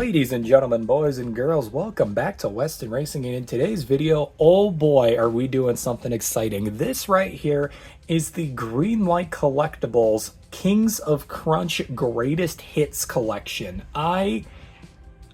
Ladies and gentlemen, boys and girls, welcome back to Weston Racing, and in today's video, oh boy, are we doing something exciting. This right here is the Greenlight Collectibles Kings of Crunch Greatest Hits Collection. I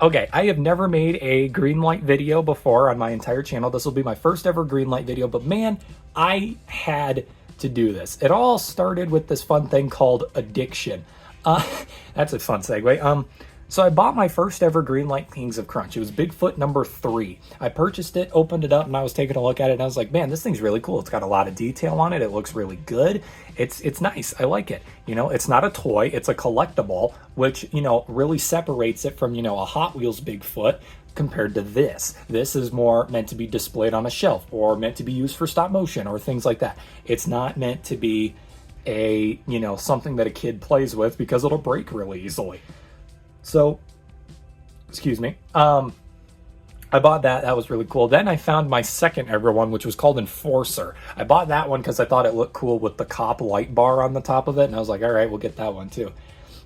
have never made a Greenlight video before on my entire channel. This will be my first ever Greenlight video, but man, I had to do this. It all started with this fun thing called addiction. That's a fun segue. So I bought my first ever Greenlight Kings of Crunch. It was Bigfoot number 3. I purchased it, opened it up, and I was taking a look at it, and I was like, man, this thing's really cool. It's got a lot of detail on it. It looks really good. It's nice. I like it. You know, it's not a toy. It's a collectible, which, you know, really separates it from, you know, a Hot Wheels Bigfoot compared to this. This is more meant to be displayed on a shelf or meant to be used for stop motion or things like that. It's not meant to be a, you know, something that a kid plays with because it'll break really easily. So, excuse me, I bought that. That was really cool. Then I found my second ever one, which was called Enforcer. I bought that one because I thought it looked cool with the cop light bar on the top of it, and I was like, all right, we'll get that one too.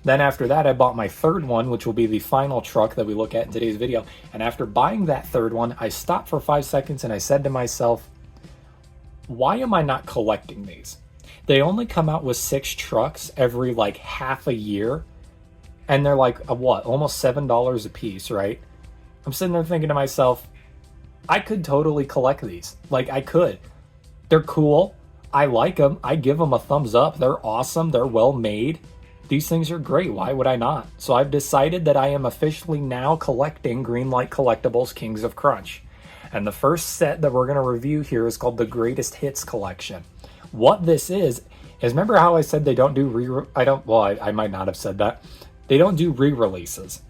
Then after that, I bought my third one, which will be the final truck that we look at in today's video. And after buying that third one, I stopped for 5 seconds and I said to myself, why am I not collecting these? They only come out with 6 trucks every like half a year. And they're like, what, almost $7 a piece, right? I'm sitting there thinking to myself, I could totally collect these. Like, I could. They're cool. I like them. I give them a thumbs up. They're awesome. They're well made. These things are great. Why would I not? So I've decided that I am officially now collecting Greenlight Collectibles Kings of Crunch. And the first set that we're going to review here is called the Greatest Hits Collection. What this is remember how I said they don't do I might not have said that. They don't do re-releases.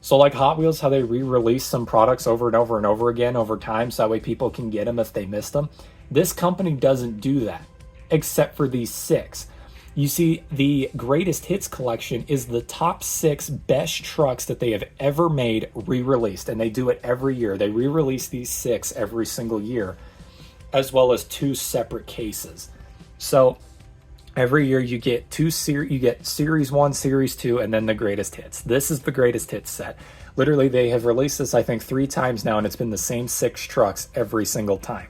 So like Hot Wheels, how they re-release some products over and over and over again over time so that way people can get them if they missed them. This company doesn't do that, except for these 6. You see, the Greatest Hits collection is the top 6 best trucks that they have ever made re-released, and they do it every year. They re-release these 6 every single year, as well as 2 separate cases. So every year you get Series 1, Series 2, and then the Greatest Hits. This is the Greatest Hits set. Literally, they have released this, I think, 3 times now, and it's been the same 6 trucks every single time.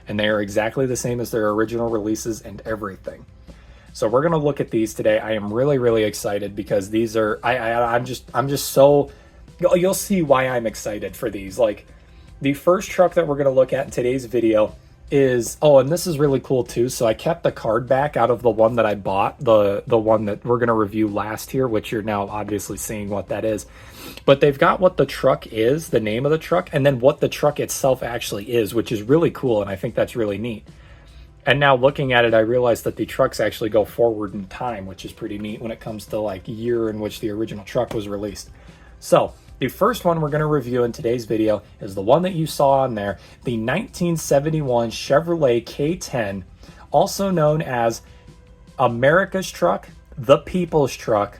And they are exactly the same as their original releases and everything. So we're going to look at these today. I am really, really excited because these are, I'm just so, you'll see why I'm excited for these. Like, the first truck that we're going to look at in today's video is, and this is really cool too. So I kept the card back out of the one that I bought, the one that we're going to review last here, which you're now obviously seeing what that is. But they've got what the truck is, the name of the truck, and then what the truck itself actually is, which is really cool, and I think that's really neat. And now looking at it, I realized that the trucks actually go forward in time, which is pretty neat when it comes to like year in which the original truck was released. So the first one we're going to review in today's video is the one that you saw on there, the 1971 Chevrolet K10, also known as America's Truck, the People's Truck,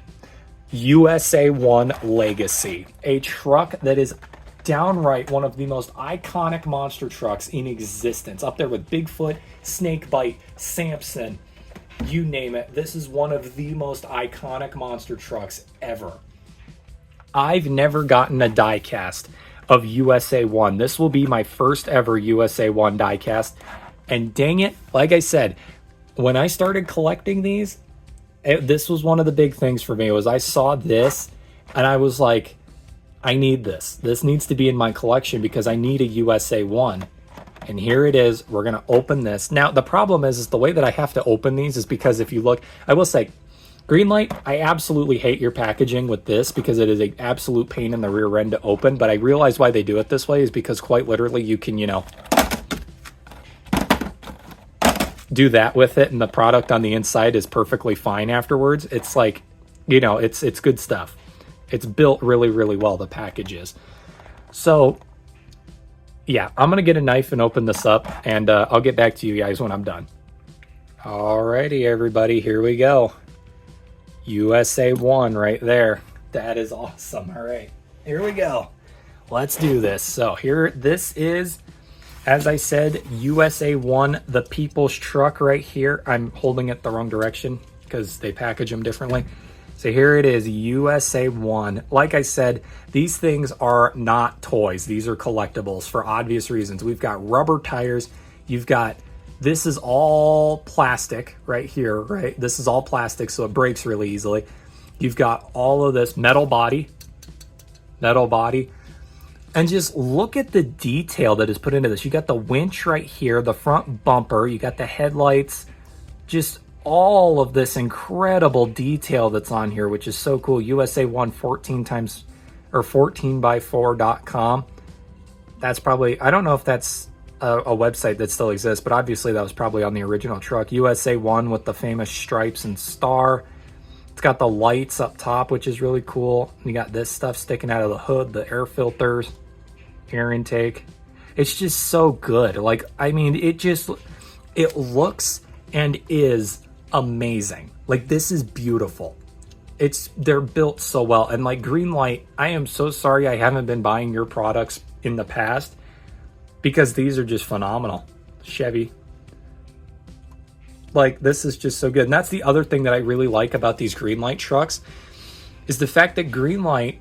USA 1 Legacy. A truck that is downright one of the most iconic monster trucks in existence, up there with Bigfoot, Snakebite, Samson, you name it. This is one of the most iconic monster trucks ever. I've never gotten a diecast of USA 1. This will be my first ever USA 1 diecast. And dang it, like I said, when I started collecting these, this was one of the big things for me. Was I saw this and I was like, I need this. This needs to be in my collection because I need a USA 1. And here it is. We're going to open this. Now, the problem is the way that I have to open these is because if you look, I will say, Greenlight, I absolutely hate your packaging with this because it is an absolute pain in the rear end to open, but I realize why they do it this way is because quite literally you can, you know, do that with it and the product on the inside is perfectly fine afterwards. It's like, you know, it's good stuff. It's built really, really well, the package is. So, yeah, I'm going to get a knife and open this up, and I'll get back to you guys when I'm done. Alrighty, everybody, here we go. USA 1 right there. That is awesome. All right, here we go. Let's do this. So here, this is, as I said, USA 1, the People's Truck right here. I'm holding it the wrong direction because they package them differently. So here it is, USA 1. Like I said, these things are not toys. These are collectibles for obvious reasons. We've got rubber tires. You've got, this is all plastic right here, right? This is all plastic, so it breaks really easily. You've got all of this metal body. And just look at the detail that is put into this. You got the winch right here, the front bumper, you got the headlights, just all of this incredible detail that's on here, which is so cool. USA 1 14x4.com. That's probably, I don't know if that's a website that still exists, but obviously that was probably on the original truck. USA 1 with the famous stripes and star. It's got the lights up top, which is really cool. You got this stuff sticking out of the hood, the air filters, air intake. It's just so good. Like, I mean, it looks and is amazing. Like, this is beautiful. They're built so well. And like Greenlight, I am so sorry I haven't been buying your products in the past, because these are just phenomenal. Chevy. Like, this is just so good. And that's the other thing that I really like about these Greenlight trucks, is the fact that Greenlight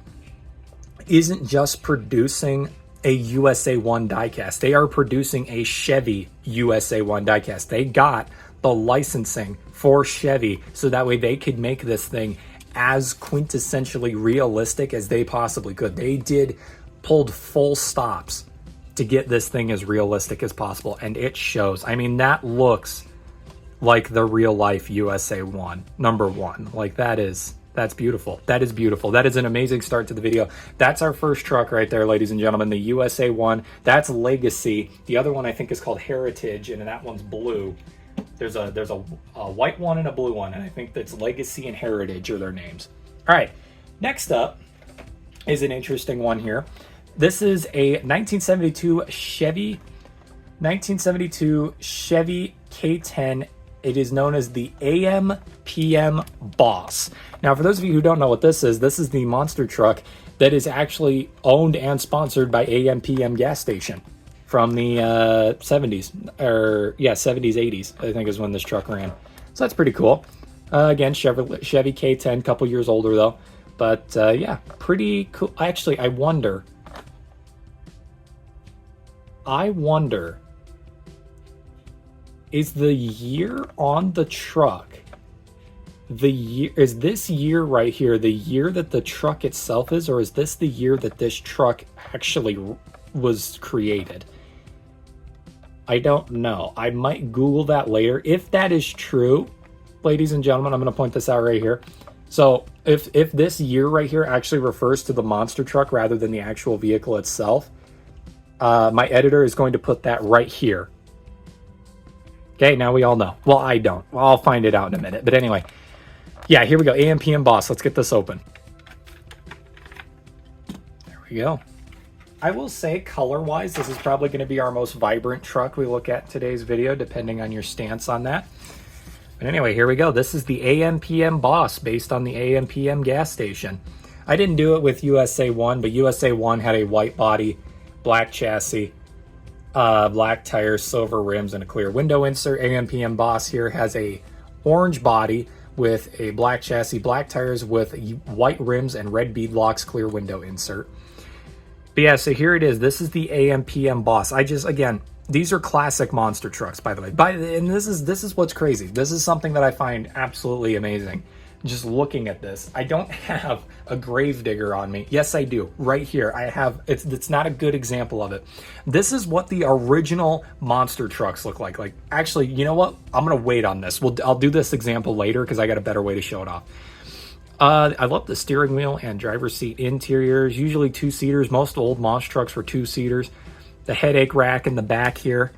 isn't just producing a USA 1 diecast. They are producing a Chevy USA 1 diecast. They got the licensing for Chevy, so that way they could make this thing as quintessentially realistic as they possibly could. They pulled full stops to get this thing as realistic as possible, and it shows. I mean, that looks like the real life USA 1, number 1. Like, that's beautiful. That is beautiful. That is an amazing start to the video. That's our first truck right there, ladies and gentlemen, the USA 1. That's Legacy. The other one I think is called Heritage, and that one's blue. There's a white one and a blue one, and I think that's Legacy and Heritage are their names. All right, next up is an interesting one here. This is a 1972 Chevy K10. It is known as the AM/PM Boss. Now, for those of you who don't know what this is the monster truck that is actually owned and sponsored by AM/PM gas station from the 70s, or yeah, 70s, 80s, I think is when this truck ran. So that's pretty cool. Again, Chevy K10, couple years older though. But yeah, pretty cool. Actually, I wonder, is the year on the truck, is this year right here the year that the truck itself is, or is this the year that this truck actually was created? I don't know. I might Google that later. If that is true, ladies and gentlemen, I'm going to point this out right here. So if this year right here actually refers to the monster truck rather than the actual vehicle itself, my editor is going to put that right here. Okay, now we all know. Well, I don't. Well, I'll find it out in a minute. But anyway, yeah, here we go. AM/PM Boss. Let's get this open. There we go. I will say, color-wise, this is probably going to be our most vibrant truck we look at in today's video, depending on your stance on that. But anyway, here we go. This is the AM/PM Boss, based on the AM/PM gas station. I didn't do it with USA 1, but USA 1 had a white body, black chassis, black tires, silver rims, and a clear window insert. AM/PM Boss here has a orange body with a black chassis, black tires with white rims, and red beadlocks, clear window insert. But yeah, so here it is. This is the AM/PM Boss. Again, these are classic monster trucks, by the way. And this is what's crazy. This is something that I find absolutely amazing. Just looking at this, I don't have a Gravedigger on me. Yes, I do. Right here, I have. It's not a good example of it. This is what the original monster trucks look like. Like, actually, you know what? I'm gonna wait on this. I'll do this example later because I got a better way to show it off. I love the steering wheel and driver's seat interiors. Usually 2-seaters. Most old monster trucks were 2-seaters. The headache rack in the back here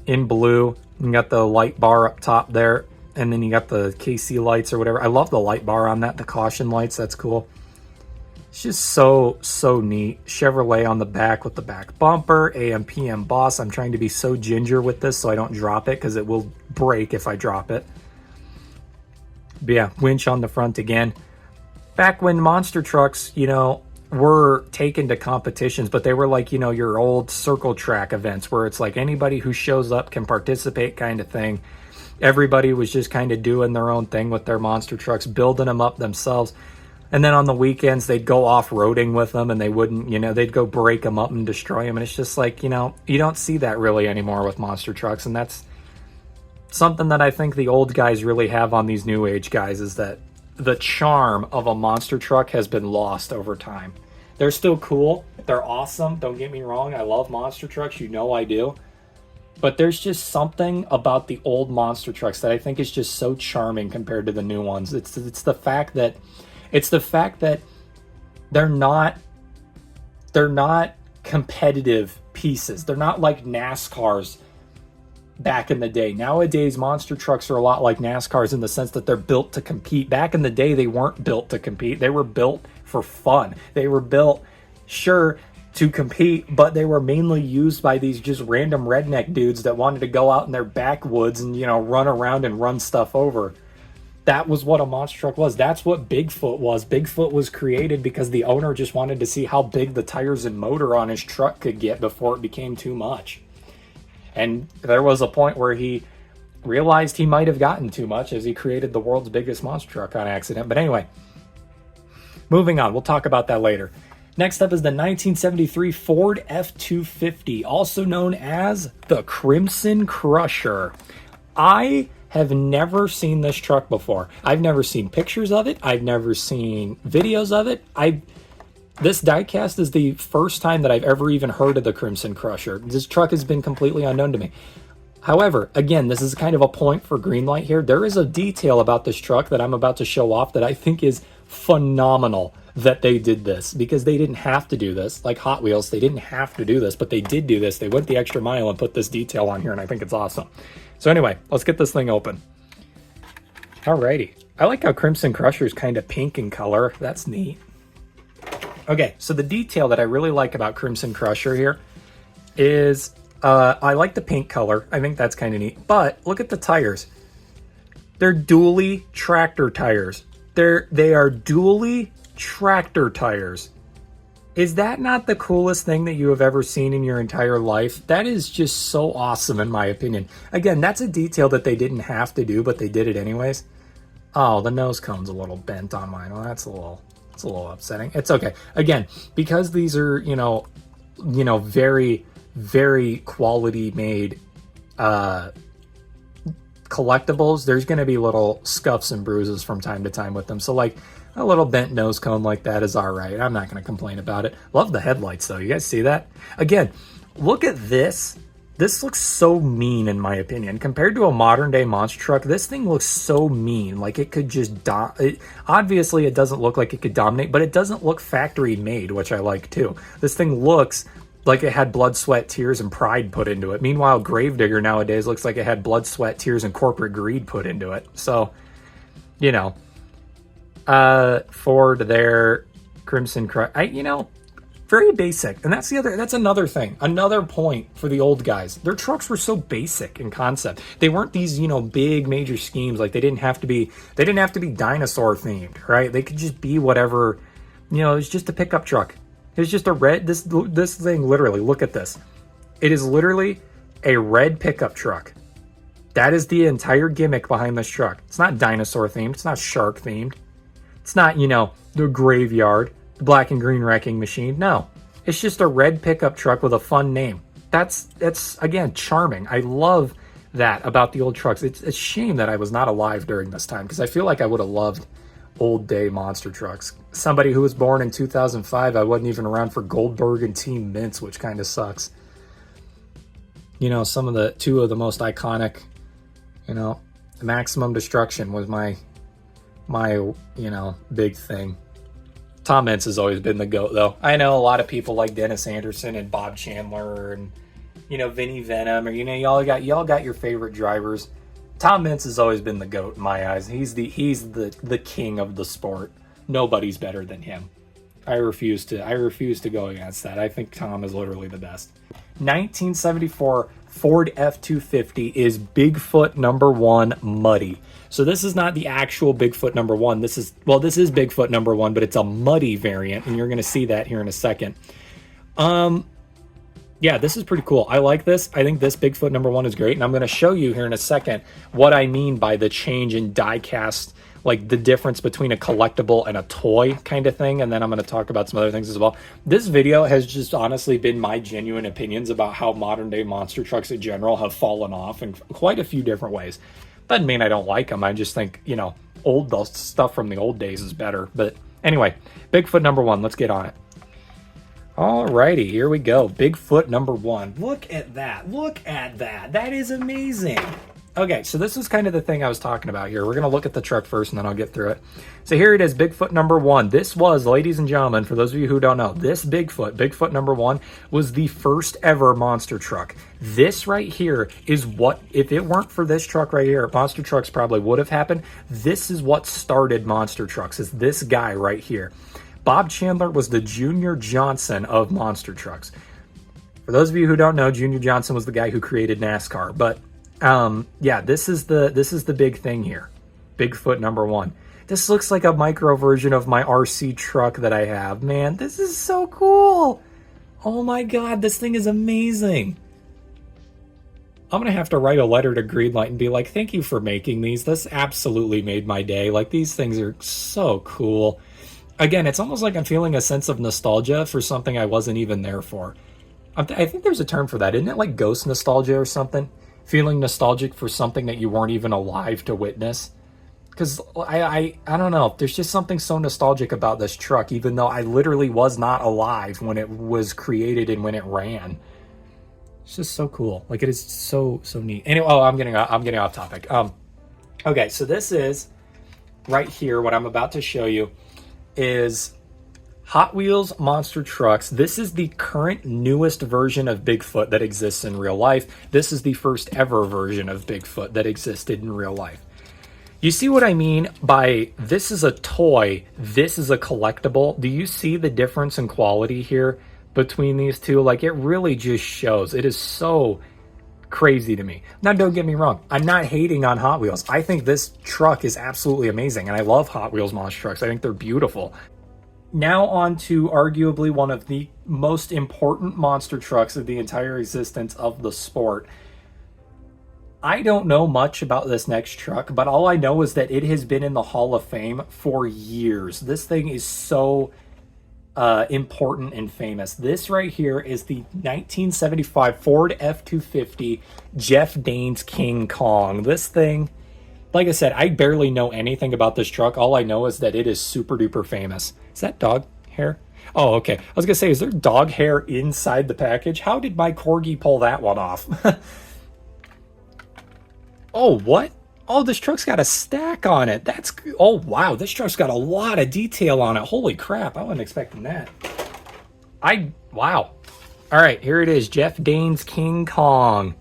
in blue. You got the light bar up top there. And then you got the KC lights or whatever. I love the light bar on that, the caution lights. That's cool. It's just so neat. Chevrolet on the back with the back bumper. AM/PM Boss. I'm trying to be so ginger with this so I don't drop it, because it will break if I drop it. But yeah, winch on the front again. Back when monster trucks, were taken to competitions, but they were like, your old circle track events where it's like anybody who shows up can participate kind of thing. everybody was just kind of doing their own thing with their monster trucks, building them up themselves. And then on the weekends, they'd go off-roading with them, and they wouldn't, they'd go break them up and destroy them. And it's just like, you don't see that really anymore with monster trucks. And that's something that I think the old guys really have on these new age guys, is that the charm of a monster truck has been lost over time. They're still cool. They're awesome. Don't get me wrong. I love monster trucks. I do. But there's just something about the old monster trucks that I think is just so charming compared to the new ones. It's the fact that they're not competitive pieces. They're not like NASCARs back in the day. Nowadays, monster trucks are a lot like NASCARs in the sense that they're built to compete. Back in the day, they weren't built to compete. They were built for fun. They were built, sure, to compete, but they were mainly used by these just random redneck dudes that wanted to go out in their backwoods and, run around and run stuff over. That was what a monster truck was. That's what Bigfoot was. Bigfoot was created because the owner just wanted to see how big the tires and motor on his truck could get before it became too much. And there was a point where he realized he might have gotten too much as he created the world's biggest monster truck on accident. But anyway, moving on. We'll talk about that later. Next up is the 1973 Ford F-250, also known as the Crimson Crusher. I have never seen this truck before. I've never seen pictures of it. I've never seen videos of it. This diecast is the first time that I've ever even heard of the Crimson Crusher. This truck has been completely unknown to me. However, again, this is kind of a point for Greenlight here. There is a detail about this truck that I'm about to show off that I think is phenomenal that they did this, because they didn't have to do this. Like Hot Wheels, they didn't have to do this, but they did do this. They went the extra mile and put this detail on here, and I think it's awesome. So anyway, let's get this thing open. Alrighty. I like how Crimson Crusher is kind of pink in color. That's neat. Okay, so the detail that I really like about Crimson Crusher here is I like the pink color. I think that's kind of neat. But look at the tires. They're dually tractor tires. They are dually tractor tires. Is that not the coolest thing that you have ever seen in your entire life? That is just so awesome in my opinion. Again, that's a detail that they didn't have to do, but they did it anyways. Oh, the nose cone's a little bent on mine. Well, that's a little upsetting. It's okay. Again, because these are, very, very quality made collectibles, there's going to be little scuffs and bruises from time to time with them. So like a little bent nose cone like that is all right. I'm not going to complain about it. Love the headlights though. You guys see that? Again, look at this. This looks so mean in my opinion. Compared to a modern day monster truck, this thing looks so mean. Like it could just obviously it doesn't look like it could dominate, but it doesn't look factory made, which I like too. This thing looks like it had blood, sweat, tears, and pride put into it. Meanwhile, Gravedigger nowadays looks like it had blood, sweat, tears, and corporate greed put into it. So, Ford there, Crimson Crusher, very basic. And that's another thing, another point for the old guys. Their trucks were so basic in concept. They weren't these, big major schemes. Like they didn't have to be dinosaur themed, right? They could just be whatever, it was just a pickup truck. It was just a red, this thing, literally, look at this. It is literally a red pickup truck. That is the entire gimmick behind this truck. It's not dinosaur themed. It's not shark themed. It's not, the graveyard, the black and green wrecking machine. No, it's just a red pickup truck with a fun name. That's again, charming. I love that about the old trucks. It's a shame that I was not alive during this time, because I feel like I would have loved old day monster trucks. Somebody who was born in 2005, I wasn't even around for Goldberg and Team Mints, which kind of sucks. Some of two of the most iconic, Maximum Destruction was my big thing. Tom Mintz has always been the GOAT though. I know a lot of people like Dennis Anderson and Bob Chandler and Vinnie Venom, or y'all got your favorite drivers. Tom Mintz has always been the GOAT in my eyes. He's the king of the sport. Nobody's better than him. I refuse to go against that. I think Tom is literally the best. 1974 Ford F-250 is Bigfoot #1 Muddy. So this is not the actual Bigfoot #1. This is Bigfoot #1, but it's a muddy variant, and you're going to see that here in a second. Yeah, this is pretty cool. I like this. I think this Bigfoot number one is great. And I'm going to show you here in a second what I mean by the change in die cast, like the difference between a collectible and a toy kind of thing. And then I'm going to talk about some other things as well. This video has just honestly been my genuine opinions about how modern day monster trucks in general have fallen off in quite a few different ways. Doesn't mean I don't like them. I just think, you know, the stuff from the old days is better. But anyway, Bigfoot number one, let's get on it. Alrighty, here we go. Bigfoot number one. Look at that. Look at that. That is amazing. Okay, so this is kind of the thing I was talking about here. We're going to look at the truck first, and then I'll get through it. So here it is, Bigfoot number one. This was, ladies and gentlemen, for those of you who don't know, this Bigfoot number one, was the first ever monster truck. This right here is what, if it weren't for this truck right here, monster trucks probably would have happened. This is what started monster trucks, is this guy right here. Bob Chandler was the Junior Johnson of monster trucks. For those of you who don't know, Junior Johnson was the guy who created NASCAR. But yeah, this is the big thing here. Bigfoot number one. This looks like a micro version of my RC truck that I have. Man, this is so cool. Oh my God, this thing is amazing. I'm going to have to write a letter to Greenlight and be like, thank you for making these. This absolutely made my day. Like, these things are so cool. Again, it's almost like I'm feeling a sense of nostalgia for something I wasn't even there for. I think there's a term for that. Isn't it like ghost nostalgia or something? Feeling nostalgic for something that you weren't even alive to witness? Because I don't know. There's just something so nostalgic about this truck, even though I literally was not alive when it was created and when it ran. It's just so cool. Like, it is so neat. Anyway, oh, I'm getting off topic. Okay, so this is right here. What I'm about to show you is Hot Wheels monster trucks. This is the current newest version of Bigfoot that exists in real life. This is the first ever version of Bigfoot that existed in real life. You see what I mean by this is a toy, this is a collectible? Do you see the difference in quality here between these two? Like, it really just shows. It is so crazy to me. Now, don't get me wrong. I'm not hating on Hot Wheels. I think this truck is absolutely amazing, and I love Hot Wheels monster trucks. I think they're beautiful. Now on to arguably one of the most important monster trucks of the entire existence of the sport. I don't know much about this next truck, but all I know is that it has been in the Hall of Fame for years. This thing is so important and famous. This right here is the 1975 Ford F-250 Jeff Danes King Kong. This thing, like I said, I barely know anything about this truck. All I know is that it is super duper famous. Is that dog hair? Oh, okay. I was gonna say, is there dog hair inside the package? How did my corgi pull that one off? Oh, what? Oh, this truck's got a stack on it. Oh, wow. This truck's got a lot of detail on it. Holy crap. I wasn't expecting that. Wow. All right, here it is. Jeff Danes King Kong.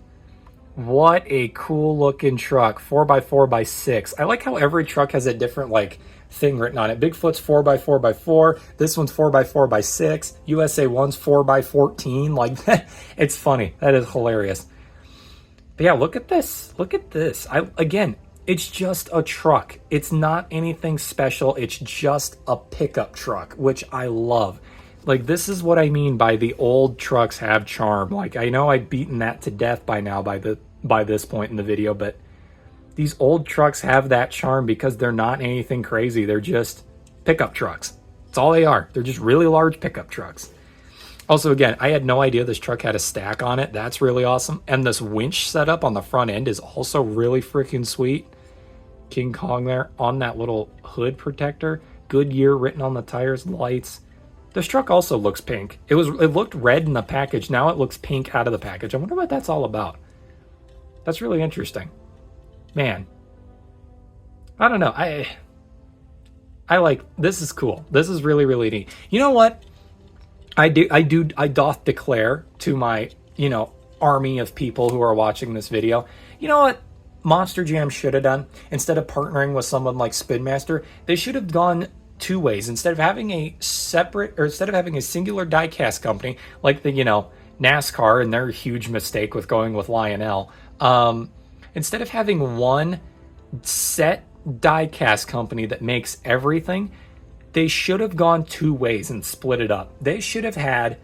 What a cool looking truck. 4x4x6. I like how every truck has a different, like, thing written on it. Bigfoot's 4x4x4. This one's 4x4x6. USA 1's 4x14. Like, it's funny. That is hilarious. But yeah, look at this. Look at this. Again, it's just a truck. It's not anything special. It's just a pickup truck, which I love. Like, this is what I mean by the old trucks have charm. Like, I know I've beaten that to death by now by this point in the video, but these old trucks have that charm because they're not anything crazy. They're just pickup trucks. That's all they are. They're just really large pickup trucks. Also, again, I had no idea this truck had a stack on it. That's really awesome. And this winch setup on the front end is also really freaking sweet. King Kong there on that little hood protector. Goodyear written on the tires, lights. This truck also looks pink. It looked red in the package. Now it looks pink out of the package. I wonder what that's all about. That's really interesting. Man. I don't know. I like, this is cool. This is really, really neat. You know what? I doth declare to my, army of people who are watching this video, you know what Monster Jam should have done? Instead of partnering with someone like Spin Master, they should have gone two ways. Instead of having a singular diecast company like the, NASCAR and their huge mistake with going with Lionel, instead of having one set diecast company that makes everything, they should have gone two ways and split it up. They should have had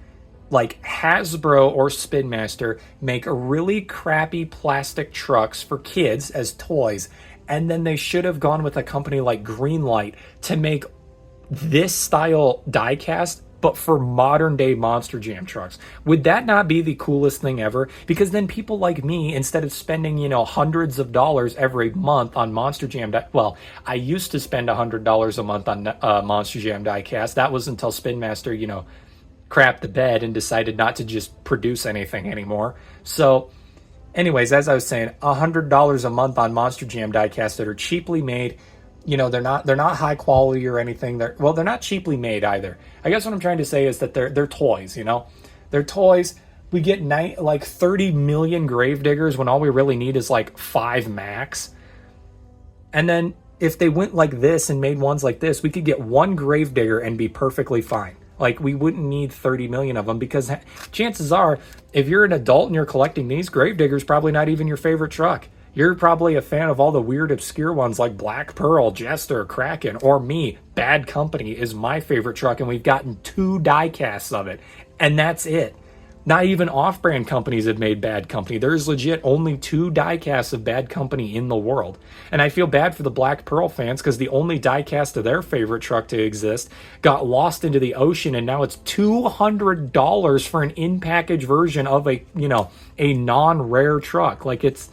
like Hasbro or Spin Master make really crappy plastic trucks for kids as toys, and then they should have gone with a company like Greenlight to make this style diecast, but for modern day Monster Jam trucks. Would that not be the coolest thing ever? Because then people like me, instead of spending, hundreds of dollars every month on Monster Jam, well, I used to spend $100 a month on Monster Jam diecast. That was until Spin Master, crapped the bed and decided not to just produce anything anymore. So anyways, as I was saying, $100 a month on Monster Jam diecast that are cheaply made. They're not high quality or anything. They're not cheaply made either. I guess what I'm trying to say is that they're toys. They're toys. We get like 30 million Gravediggers when all we really need is like 5 max. And then if they went like this and made ones like this, we could get one Gravedigger and be perfectly fine. Like, we wouldn't need 30 million of them, because chances are, if you're an adult and you're collecting these, Gravedigger's probably not even your favorite truck. You're probably a fan of all the weird, obscure ones like Black Pearl, Jester, Kraken, or me. Bad Company is my favorite truck, and we've gotten 2 die-casts of it. And that's it. Not even off-brand companies have made Bad Company. There's legit only 2 die-casts of Bad Company in the world. And I feel bad for the Black Pearl fans, because the only die-cast of their favorite truck to exist got lost into the ocean, and now it's $200 for an in-package version of a non-rare truck. Like, it's...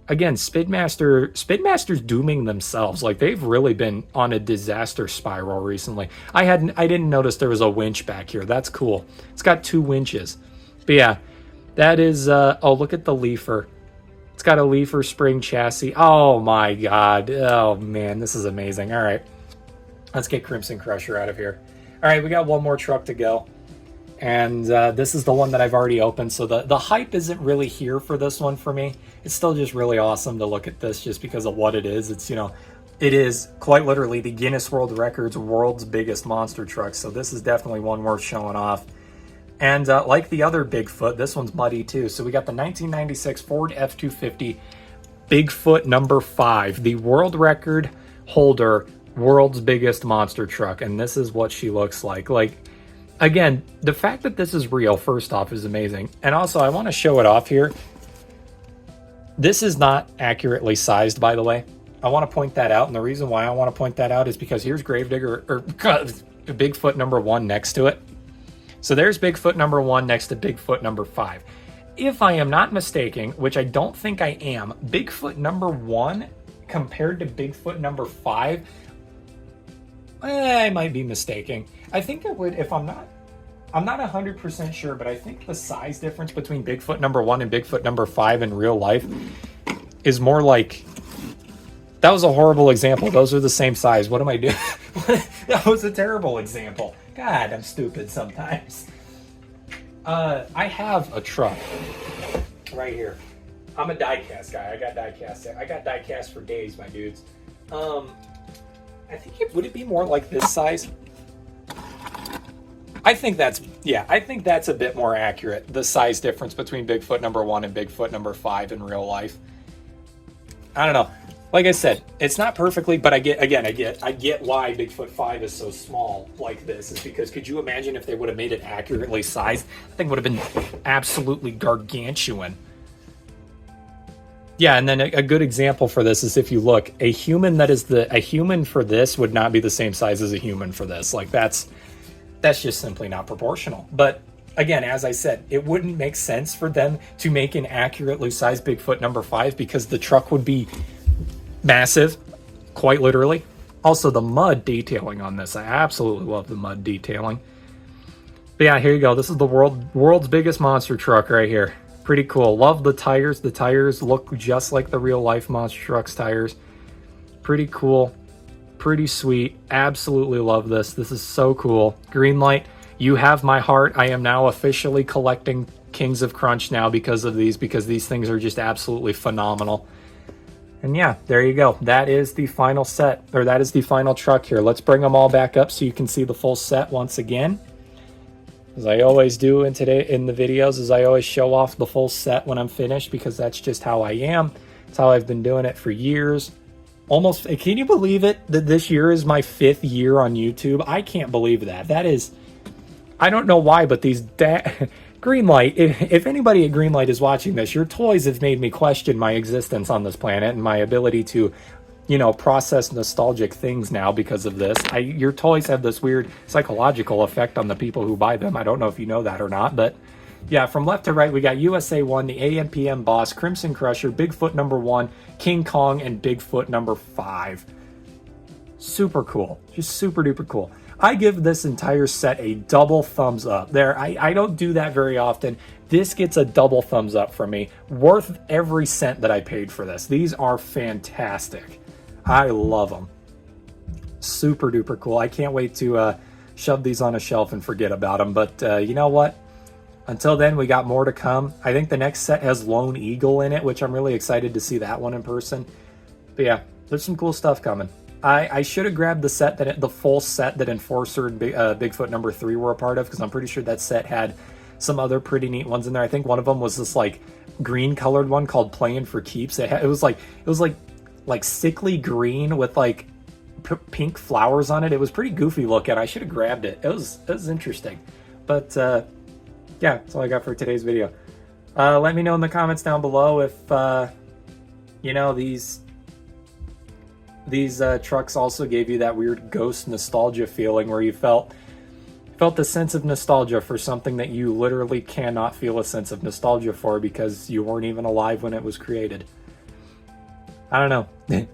Again, Spin Master's dooming themselves. Like, they've really been on a disaster spiral recently. I didn't notice there was a winch back here. That's cool. It's got 2 winches. But yeah, that is, oh, look at the leafer. It's got a leafer spring chassis. Oh my God. Oh man, this is amazing. All right, let's get Crimson Crusher out of here. All right, we got one more truck to go. And this is the one that I've already opened, so the hype isn't really here for this one for me. It's still just really awesome to look at this just because of what it is. It's, it is quite literally the Guinness World Records world's biggest monster truck, so this is definitely one worth showing off. And like the other Bigfoot, this one's muddy too. So we got the 1996 Ford F-250 Bigfoot number 5, the world record holder, world's biggest monster truck, and this is what she looks like. Like, again, the fact that this is real, first off, is amazing. And also, I want to show it off here. This is not accurately sized, by the way. I want to point that out. And the reason why I want to point that out is because here's Gravedigger, or Bigfoot number 1 next to it. So there's Bigfoot number 1 next to Bigfoot number 5. If I am not mistaken, which I don't think I am, Bigfoot number 1 compared to Bigfoot number 5, I might be mistaken. I think it would, if I'm not 100% sure, but I think the size difference between Bigfoot number 1 and Bigfoot number 5 in real life is more like... That was a horrible example. Those are the same size. What am I doing? That was a terrible example. God, I'm stupid sometimes. I have a truck right here. I'm a diecast guy. I got diecast for days, my dudes. I think would it be more like this size? I think that's a bit more accurate, the size difference between Bigfoot number 1 and Bigfoot number 5 in real life. I don't know. Like I said, it's not perfectly, but I get why Bigfoot 5 is so small like this, is because could you imagine if they would have made it accurately sized? That thing would have been absolutely gargantuan. Yeah, and then a good example for this is if you look, a human for this would not be the same size as a human for this. Like, that's just simply not proportional. But again, as I said, it wouldn't make sense for them to make an accurately sized Bigfoot number 5 because the truck would be massive, quite literally. Also, the mud detailing on this, I absolutely love the mud detailing. But yeah, here you go. This is the world's biggest monster truck right here. Pretty cool. Love the tires. The tires look just like the real life monster truck's tires. Pretty cool. Pretty sweet. Absolutely love this. This is so cool. Greenlight, you have my heart. I am now officially collecting Kings of Crunch now because these things are just absolutely phenomenal. And yeah, there you go. That is the final set, or that is the final truck here. Let's bring them all back up so you can see the full set once again. As I always do in the videos, is I always show off the full set when I'm finished, because that's just how I am. It's how I've been doing it for years. Almost, can you believe it that this year is my 5th year on YouTube? I can't believe that. That is, I don't know why, but these Greenlight, if anybody at Greenlight is watching this, your toys have made me question my existence on this planet and my ability to, you know, process nostalgic things now because of this. Your toys have this weird psychological effect on the people who buy them. I don't know if you know that or not, but yeah, from left to right, we got USA 1, the AMPM Boss, Crimson Crusher, Bigfoot number 1, King Kong, and Bigfoot number 5. Super cool. Just super duper cool. I give this entire set a double thumbs up. There, I don't do that very often. This gets a double thumbs up from me. Worth every cent that I paid for this. These are fantastic. I love them. Super duper cool. I can't wait to shove these on a shelf and forget about them. But you know what? Until then, we got more to come. I think the next set has Lone Eagle in it, which I'm really excited to see that one in person. But yeah, there's some cool stuff coming. I should have grabbed the full set that Enforcer and Bigfoot number 3 were a part of, because I'm pretty sure that set had some other pretty neat ones in there. I think one of them was this like green colored one called Playing for Keeps. It was like sickly green with like pink flowers on it. It was pretty goofy looking. I should have grabbed it. It was interesting. But yeah, that's all I got for today's video. Let me know in the comments down below if you know, these trucks also gave you that weird ghost nostalgia feeling where you felt a sense of nostalgia for something that you literally cannot feel a sense of nostalgia for because you weren't even alive when it was created. I don't know.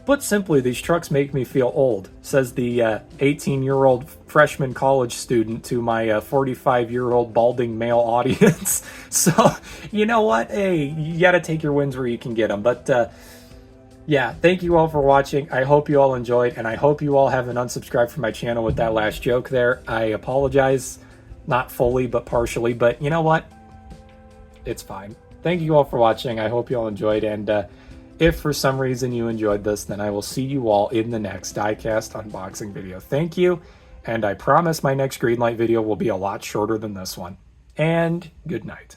Put simply, these trucks make me feel old, says the 18-year-old freshman college student to my 45-year-old balding male audience. So, you know what? Hey, you gotta take your wins where you can get them. But yeah, thank you all for watching. I hope you all enjoyed, and I hope you all haven't unsubscribed from my channel with that last joke there. I apologize, not fully, but partially, but you know what? It's fine. Thank you all for watching. I hope you all enjoyed, and if for some reason you enjoyed this, then I will see you all in the next diecast unboxing video. Thank you, and I promise my next Greenlight video will be a lot shorter than this one. And good night.